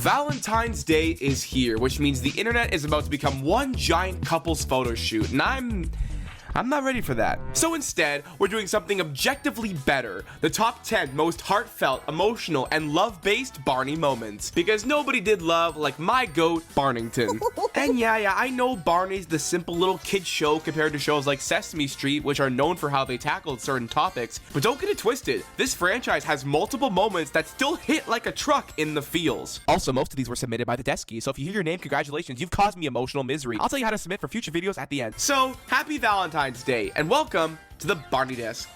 Valentine's Day is here, which means the internet is about to become one giant couple's photo shoot, and I'm not ready for that. So instead, we're doing something objectively better. The top 10 most heartfelt, emotional, and love-based Barney moments. Because nobody did love like my goat, Barnington. And yeah, I know Barney's the simple little kid show compared to shows like Sesame Street, which are known for how they tackled certain topics. But don't get it twisted. This franchise has multiple moments that still hit like a truck in the feels. Also, most of these were submitted by the Deskies, so if you hear your name, congratulations, you've caused me emotional misery. I'll tell you how to submit for future videos at the end. So, happy Valentine's Day, and welcome to the Barney Desk.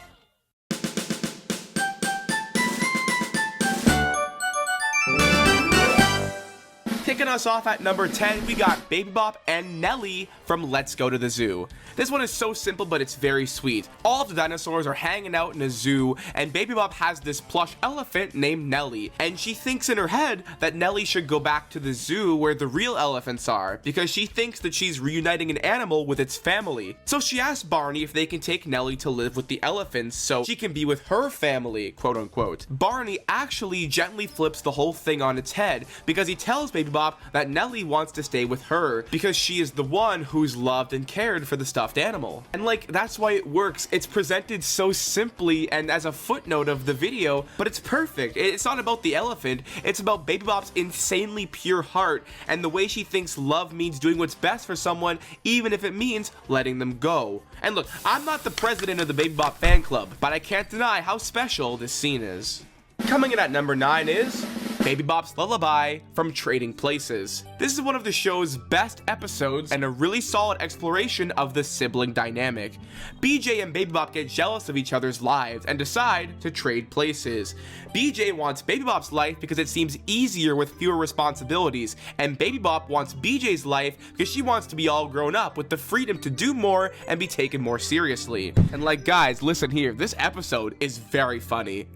Kicking us off at number 10, we got Baby Bop and Nelly from Let's Go to the Zoo. This one is so simple, but it's very sweet. All of the dinosaurs are hanging out in a zoo, and Baby Bop has this plush elephant named Nelly, and she thinks in her head that Nelly should go back to the zoo where the real elephants are, because she thinks that she's reuniting an animal with its family. So she asks Barney if they can take Nelly to live with the elephants so she can be with her family, quote unquote. Barney actually gently flips the whole thing on its head, because he tells Baby Bop that Nelly wants to stay with her because she is the one who's loved and cared for the stuffed animal. And like, that's why it works. It's presented so simply and as a footnote of the video, but it's perfect. It's not about the elephant, it's about Baby Bop's insanely pure heart and the way she thinks love means doing what's best for someone, even if it means letting them go. And look, I'm not the president of the Baby Bop fan club, but I can't deny how special this scene is. Coming in at number 9 is Baby Bop's Lullaby from Trading Places. This is one of the show's best episodes and a really solid exploration of the sibling dynamic. BJ and Baby Bop get jealous of each other's lives and decide to trade places. BJ wants Baby Bop's life because it seems easier with fewer responsibilities, and Baby Bop wants BJ's life because she wants to be all grown up with the freedom to do more and be taken more seriously. And like, guys, listen here, this episode is very funny.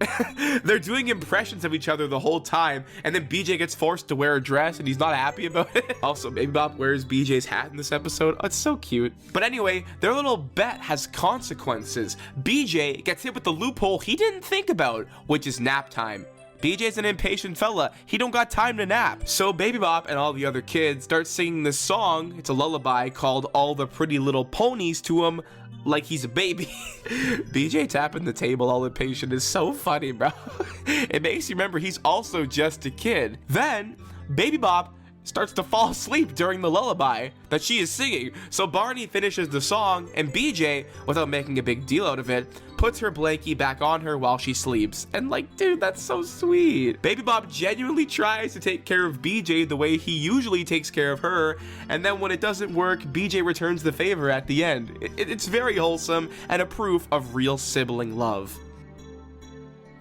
They're doing impressions of each other the whole time, and then BJ gets forced to wear a dress and he's not happy about it. Also, Baby Bop wears BJ's hat in this episode. Oh, it's so cute. But anyway, their little bet has consequences. BJ gets hit with the loophole he didn't think about, which is nap time. BJ's an impatient fella, he don't got time to nap. So Baby Bop and all the other kids start singing this song, it's a lullaby called All the Pretty Little Ponies, to him like he's a baby. BJ tapping the table all impatient is so funny, bro. It makes you remember he's also just a kid. Then Baby Bop starts to fall asleep during the lullaby that she is singing. So Barney finishes the song, and BJ, without making a big deal out of it, puts her blankie back on her while she sleeps. And like, dude, that's so sweet. Baby Bop genuinely tries to take care of BJ the way he usually takes care of her, and then when it doesn't work, BJ returns the favor at the end. It's very wholesome and a proof of real sibling love.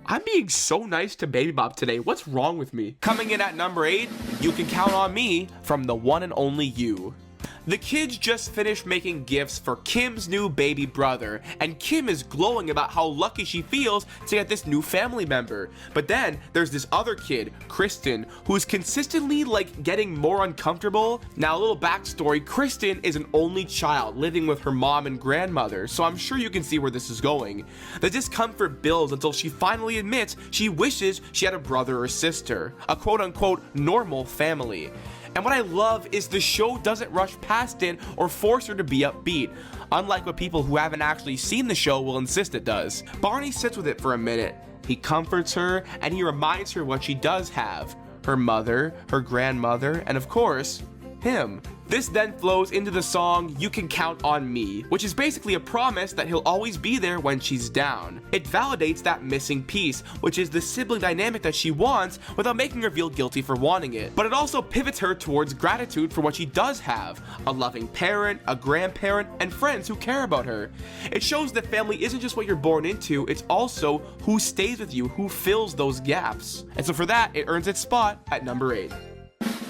I'm being so nice to Baby Bop today. What's wrong with me? Coming in at number 8, You Can Count on Me from the one and only You. The kids just finished making gifts for Kim's new baby brother, and Kim is glowing about how lucky she feels to get this new family member. But then there's this other kid, Kristen, who's consistently like getting more uncomfortable. Now, a little backstory, Kristen is an only child living with her mom and grandmother, so I'm sure you can see where this is going. The discomfort builds until she finally admits she wishes she had a brother or sister, a quote-unquote normal family. And what I love is the show doesn't rush past it or force her to be upbeat, unlike what people who haven't actually seen the show will insist it does. Barney sits with it for a minute. He comforts her, and he reminds her what she does have: her mother, her grandmother, and of course, him. This then flows into the song You Can Count on Me, which is basically a promise that he'll always be there when she's down. It validates that missing piece, which is the sibling dynamic that she wants without making her feel guilty for wanting it. But it also pivots her towards gratitude for what she does have: a loving parent, a grandparent, and friends who care about her. It shows that family isn't just what you're born into, it's also who stays with you, who fills those gaps. And so for that, it earns its spot at number 8.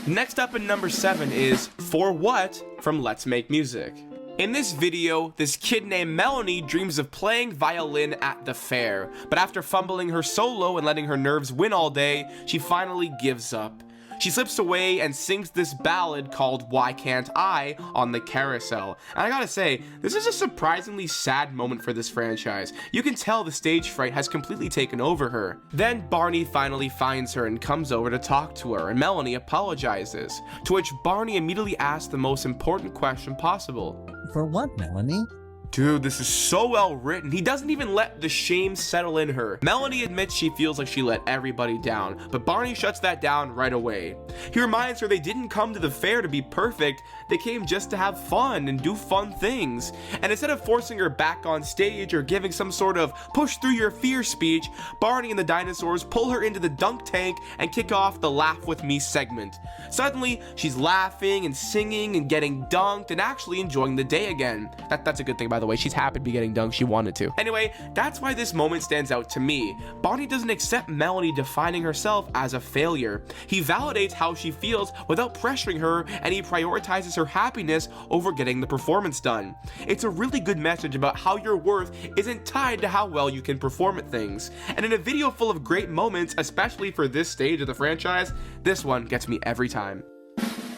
Next up in number 7 is For What from Let's Make Music. In this video, this kid named Melanie dreams of playing violin at the fair, but after fumbling her solo and letting her nerves win all day, she finally gives up. She slips away and sings this ballad called Why Can't I on the carousel. And I gotta say, this is a surprisingly sad moment for this franchise. You can tell the stage fright has completely taken over her. Then Barney finally finds her and comes over to talk to her, and Melanie apologizes, to which Barney immediately asks the most important question possible. For what, Melanie? Dude, this is so well written. He doesn't even let the shame settle in her. Melanie admits she feels like she let everybody down, but Barney shuts that down right away. He reminds her they didn't come to the fair to be perfect, they came just to have fun and do fun things. And instead of forcing her back on stage or giving some sort of push through your fear speech, Barney and the dinosaurs pull her into the dunk tank and kick off the Laugh With Me segment. Suddenly, she's laughing and singing and getting dunked and actually enjoying the day again. That's a good thing, by the way. She's happy to be getting dunked. She wanted to. Anyway, that's why this moment stands out to me. Barney doesn't accept Melanie defining herself as a failure. He validates how she feels without pressuring her, and he prioritizes her happiness over getting the performance done. It's a really good message about how your worth isn't tied to how well you can perform at things. And in a video full of great moments, especially for this stage of the franchise, this one gets me every time.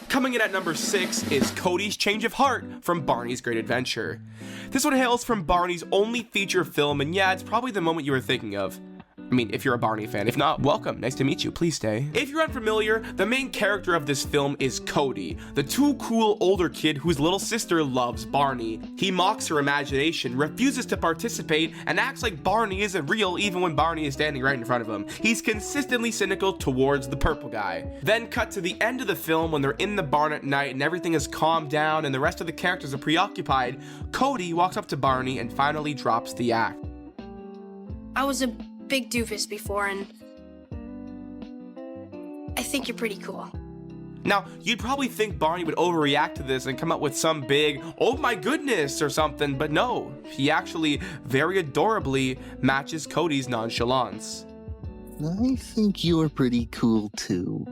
Coming in at number 6 is Cody's Change of Heart from Barney's Great Adventure. This one hails from Barney's only feature film, and yeah, it's probably the moment you were thinking of. I mean, if you're a Barney fan. If not, welcome. Nice to meet you. Please stay. If you're unfamiliar, the main character of this film is Cody, the too cool older kid whose little sister loves Barney. He mocks her imagination, refuses to participate, and acts like Barney isn't real even when Barney is standing right in front of him. He's consistently cynical towards the purple guy. Then cut to the end of the film when they're in the barn at night and everything is calmed down and the rest of the characters are preoccupied. Cody walks up to Barney and finally drops the act. I was a big doofus before, and I think you're pretty cool. Now, you'd probably think Barney would overreact to this and come up with some big, oh my goodness, or something, but no, he actually very adorably matches Cody's nonchalance. I think you're pretty cool too.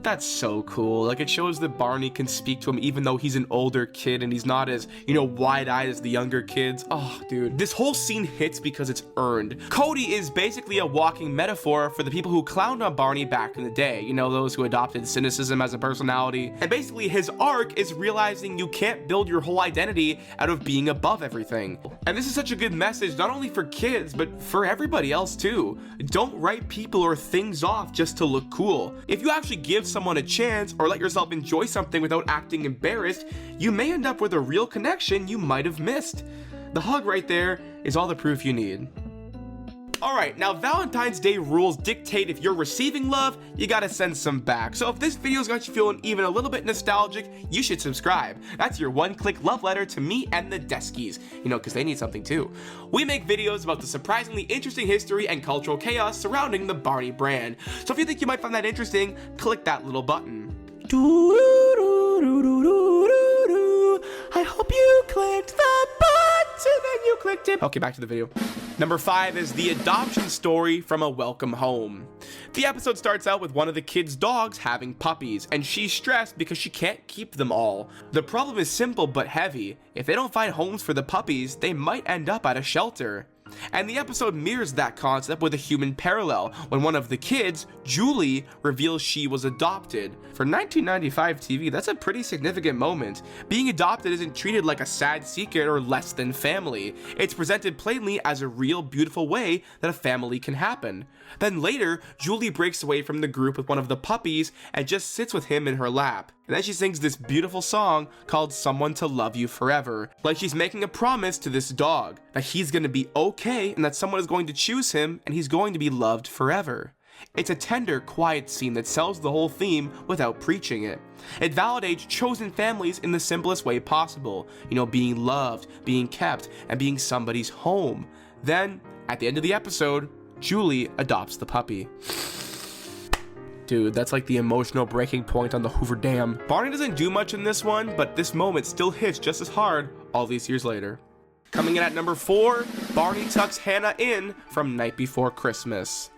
That's so cool. Like, it shows that Barney can speak to him even though he's an older kid and he's not as, wide-eyed as the younger kids. Oh, dude. This whole scene hits because it's earned. Cody is basically a walking metaphor for the people who clowned on Barney back in the day. Those who adopted cynicism as a personality. And basically his arc is realizing you can't build your whole identity out of being above everything. And this is such a good message, not only for kids, but for everybody else too. Don't write people or things off just to look cool. If you actually give someone a chance or let yourself enjoy something without acting embarrassed, you may end up with a real connection you might have missed. The hug right there is all the proof you need. Alright, now Valentine's Day rules dictate if you're receiving love, you gotta send some back. So if this video's got you feeling even a little bit nostalgic, you should subscribe. That's your one-click love letter to me and the Deskies, because they need something too. We make videos about the surprisingly interesting history and cultural chaos surrounding the Barney brand. So if you think you might find that interesting, click that little button. I hope you clicked the button and you clicked it. Okay, back to the video. Number 5 is the adoption story from A Welcome Home. The episode starts out with one of the kids' dogs having puppies, and she's stressed because she can't keep them all. The problem is simple but heavy. If they don't find homes for the puppies, they might end up at a shelter. And the episode mirrors that concept with a human parallel when one of the kids, Julie, reveals she was adopted. For 1995 TV, that's a pretty significant moment. Being adopted isn't treated like a sad secret or less than family. It's presented plainly as a real beautiful way that a family can happen. Then later, Julie breaks away from the group with one of the puppies and just sits with him in her lap. And then she sings this beautiful song called Someone to Love You Forever. Like she's making a promise to this dog that he's gonna be okay and that someone is going to choose him and he's going to be loved forever. It's a tender, quiet scene that sells the whole theme without preaching it. It validates chosen families in the simplest way possible. Being loved, being kept, and being somebody's home. Then, at the end of the episode, Julie adopts the puppy. Dude, that's like the emotional breaking point on the Hoover Dam. Barney doesn't do much in this one, but this moment still hits just as hard all these years later. Coming in at number 4, Barney tucks Hannah in from Night Before Christmas.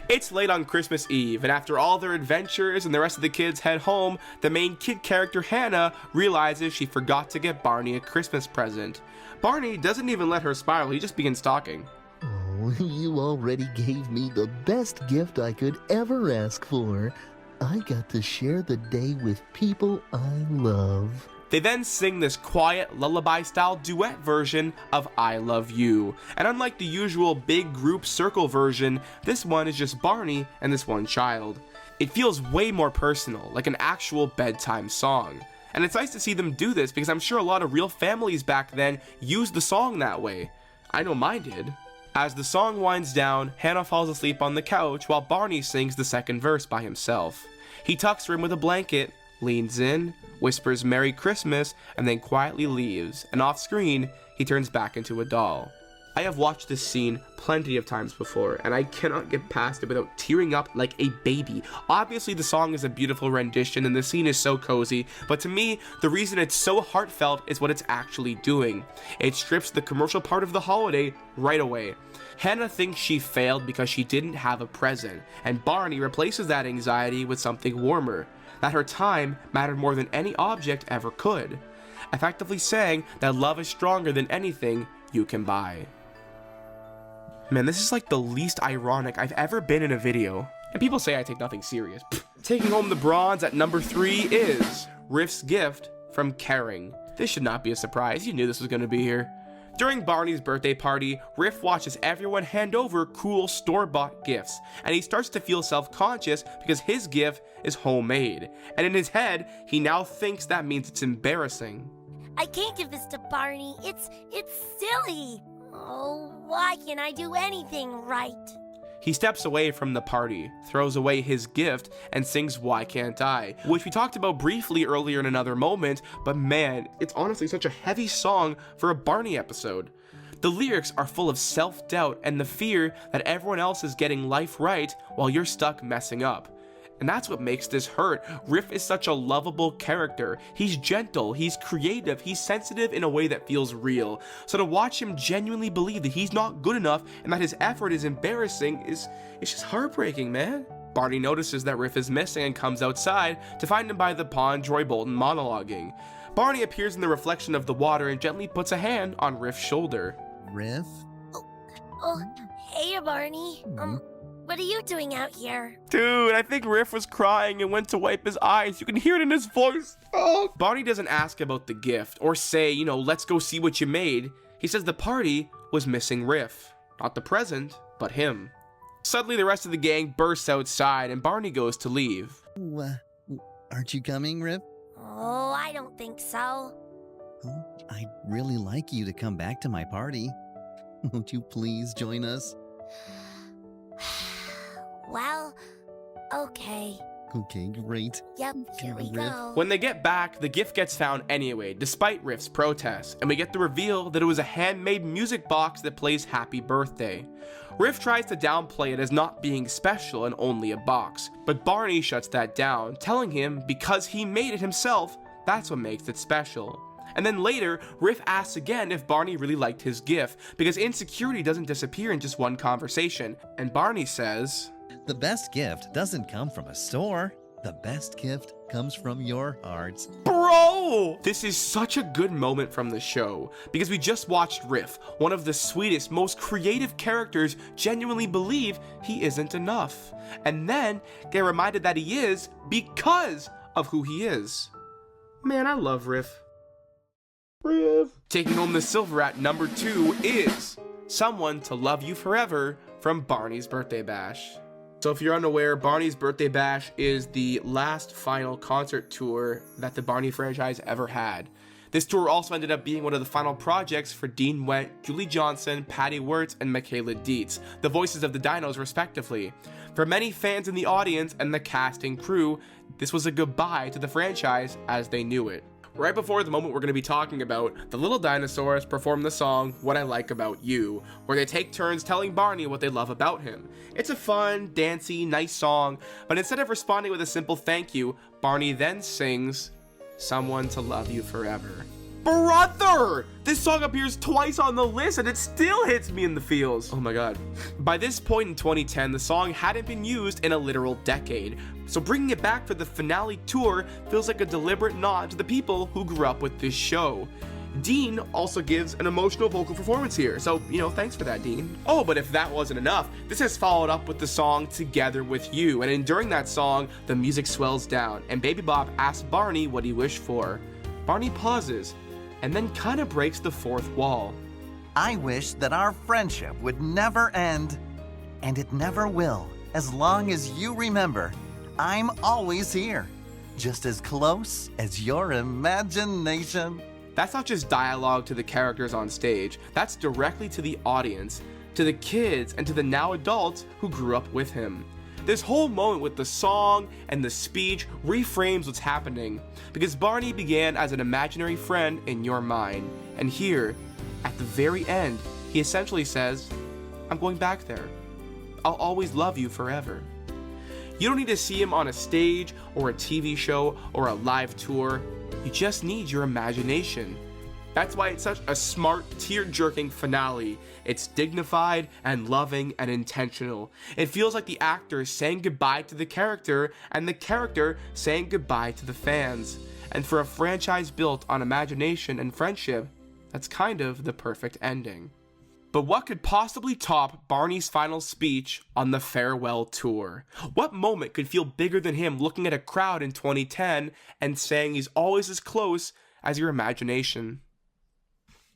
It's late on Christmas Eve, and after all their adventures and the rest of the kids head home, the main kid character Hannah realizes she forgot to get Barney a Christmas present. Barney doesn't even let her spiral, he just begins talking. Oh, you already gave me the best gift I could ever ask for. I got to share the day with people I love. They then sing this quiet lullaby-style duet version of I Love You. And unlike the usual big group circle version, this one is just Barney and this one child. It feels way more personal, like an actual bedtime song. And it's nice to see them do this because I'm sure a lot of real families back then used the song that way. I know mine did. As the song winds down, Hannah falls asleep on the couch while Barney sings the second verse by himself. He tucks her in with a blanket, leans in, whispers Merry Christmas, and then quietly leaves, and off screen, he turns back into a doll. I have watched this scene plenty of times before, and I cannot get past it without tearing up like a baby. Obviously, the song is a beautiful rendition, and the scene is so cozy, but to me, the reason it's so heartfelt is what it's actually doing. It strips the commercial part of the holiday right away. Hannah thinks she failed because she didn't have a present, and Barney replaces that anxiety with something warmer, that her time mattered more than any object ever could, effectively saying that love is stronger than anything you can buy. Man, this is like the least ironic I've ever been in a video. And people say I take nothing serious. Taking home the bronze at number 3 is Riff's gift from Caring. This should not be a surprise, you knew this was going to be here. During Barney's birthday party, Riff watches everyone hand over cool store-bought gifts, and he starts to feel self-conscious because his gift is homemade. And in his head, he now thinks that means it's embarrassing. I can't give this to Barney. It's silly. Oh, why can't I do anything right? He steps away from the party, throws away his gift, and sings Why Can't I, which we talked about briefly earlier in another moment, but man, it's honestly such a heavy song for a Barney episode. The lyrics are full of self-doubt and the fear that everyone else is getting life right while you're stuck messing up. And that's what makes this hurt. Riff is such a lovable character. He's gentle, he's creative, he's sensitive in a way that feels real. So to watch him genuinely believe that he's not good enough and that his effort is embarrassing it's just heartbreaking, man. Barney notices that Riff is missing and comes outside to find him by the pond, Troy Bolton monologuing. Barney appears in the reflection of the water and gently puts a hand on Riff's shoulder. Riff? Oh, hey, Barney. What are you doing out here? Dude, I think Riff was crying and went to wipe his eyes. You can hear it in his voice. Oh. Barney doesn't ask about the gift or say, let's go see what you made. He says the party was missing Riff. Not the present, but him. Suddenly, the rest of the gang bursts outside and Barney goes to leave. Aren't you coming, Riff? Oh, I don't think so. Oh, I'd really like you to come back to my party. Won't you please join us? Well, okay. Okay, great. Yep, here we go. When they get back, the gift gets found anyway, despite Riff's protests, and we get the reveal that it was a handmade music box that plays Happy Birthday. Riff tries to downplay it as not being special and only a box, but Barney shuts that down, telling him because he made it himself, that's what makes it special. And then later, Riff asks again if Barney really liked his gift, because insecurity doesn't disappear in just one conversation, and Barney says, "The best gift doesn't come from a store. The best gift comes from your hearts." Bro! This is such a good moment from the show, because we just watched Riff, one of the sweetest, most creative characters, genuinely believe he isn't enough. And then get reminded that he is because of who he is. Man, I love Riff. Riff. Taking home the silver at number 2 is Someone to Love You Forever from Barney's Birthday Bash. So if you're unaware, Barney's Birthday Bash is the last final concert tour that the Barney franchise ever had. This tour also ended up being one of the final projects for Dean Wendt, Julie Johnson, Patty Wirtz, and Michaela Dietz, the voices of the Dinos respectively. For many fans in the audience and the cast and crew, this was a goodbye to the franchise as they knew it. Right before the moment we're going to be talking about, the little dinosaurs perform the song What I Like About You, where they take turns telling Barney what they love about him. It's a fun, dancey, nice song, but instead of responding with a simple thank you, Barney then sings Someone to Love You Forever. Brother! This song appears twice on the list and it still hits me in the feels. Oh my god. By this point in 2010, the song hadn't been used in a literal decade, so bringing it back for the finale tour feels like a deliberate nod to the people who grew up with this show. Dean also gives an emotional vocal performance here, so, thanks for that, Dean. Oh, but if that wasn't enough, this is followed up with the song Together With You, and during that song, the music swells down, and Baby Bop asks Barney what he wished for. Barney pauses, and then kind of breaks the fourth wall. I wish that our friendship would never end, and it never will, as long as you remember, I'm always here, just as close as your imagination. That's not just dialogue to the characters on stage, that's directly to the audience, to the kids, and to the now adults who grew up with him. This whole moment with the song and the speech reframes what's happening, because Barney began as an imaginary friend in your mind, and here, at the very end, he essentially says, I'm going back there. I'll always love you forever. You don't need to see him on a stage or a TV show or a live tour. You just need your imagination. That's why it's such a smart, tear-jerking finale. It's dignified and loving and intentional. It feels like the actor saying goodbye to the character and the character saying goodbye to the fans. And for a franchise built on imagination and friendship, that's kind of the perfect ending. But what could possibly top Barney's final speech on the farewell tour? What moment could feel bigger than him looking at a crowd in 2010 and saying he's always as close as your imagination?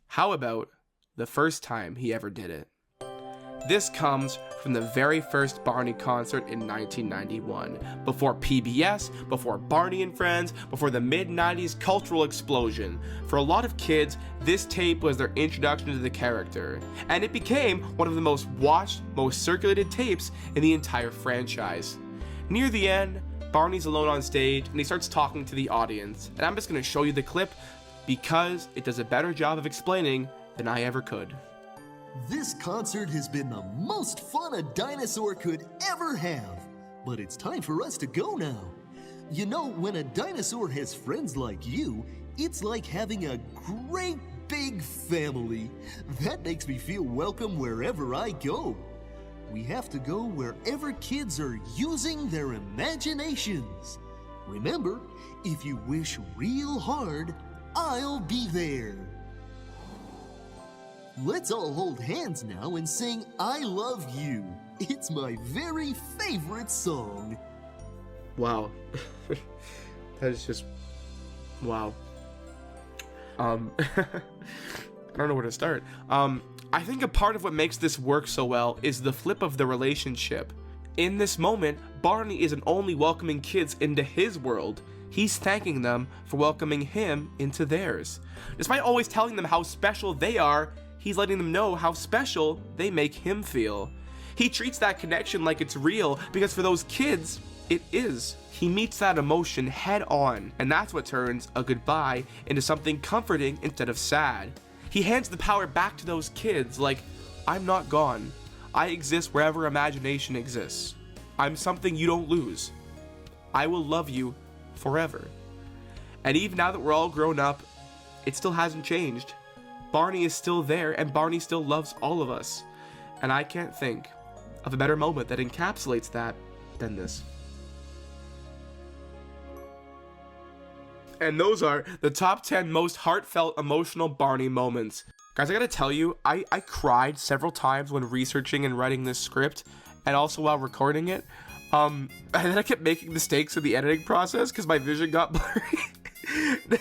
How about the first time he ever did it? This comes from the very first Barney concert in 1991, before PBS, before Barney and Friends, before the mid-90s cultural explosion. For a lot of kids, this tape was their introduction to the character, and it became one of the most watched, most circulated tapes in the entire franchise. Near the end, Barney's alone on stage, and he starts talking to the audience, and I'm just going to show you the clip because it does a better job of explaining than I ever could. This concert has been the most fun a dinosaur could ever have, but it's time for us to go now. You know, when a dinosaur has friends like you, it's like having a great big family. That makes me feel welcome wherever I go. We have to go wherever kids are using their imaginations. Remember, if you wish real hard, I'll be there. Let's all hold hands now and sing I Love You. It's my very favorite song. Wow. That is just... wow. I don't know where to start. I think a part of what makes this work so well is the flip of the relationship. In this moment, Barney isn't only welcoming kids into his world, he's thanking them for welcoming him into theirs. Despite always telling them how special they are, he's letting them know how special they make him feel. He treats that connection like it's real because for those kids, it is. He meets that emotion head on, and that's what turns a goodbye into something comforting instead of sad. He hands the power back to those kids like, I'm not gone. I exist wherever imagination exists. I'm something you don't lose. I will love you forever. And even now that we're all grown up, it still hasn't changed. Barney is still there, and Barney still loves all of us. And I can't think of a better moment that encapsulates that than this. And those are the top 10 most heartfelt, emotional Barney moments. Guys, I gotta tell you, I cried several times when researching and writing this script, and also while recording it. And then I kept making mistakes in the editing process because my vision got blurry.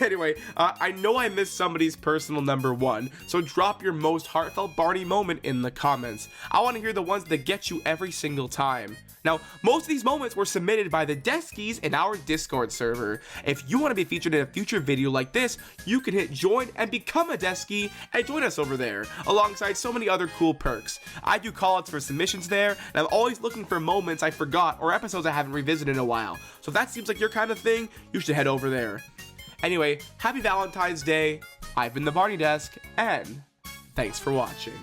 Anyway, I know I missed somebody's personal number one, so drop your most heartfelt Barney moment in the comments. I want to hear the ones that get you every single time. Now, most of these moments were submitted by the Deskies in our Discord server. If you want to be featured in a future video like this, you can hit join and become a Deskie and join us over there, alongside so many other cool perks. I do callouts for submissions there, and I'm always looking for moments I forgot or episodes I haven't revisited in a while. So if that seems like your kind of thing, you should head over there. Anyway, happy Valentine's Day. I've been the Barney Desk, and thanks for watching.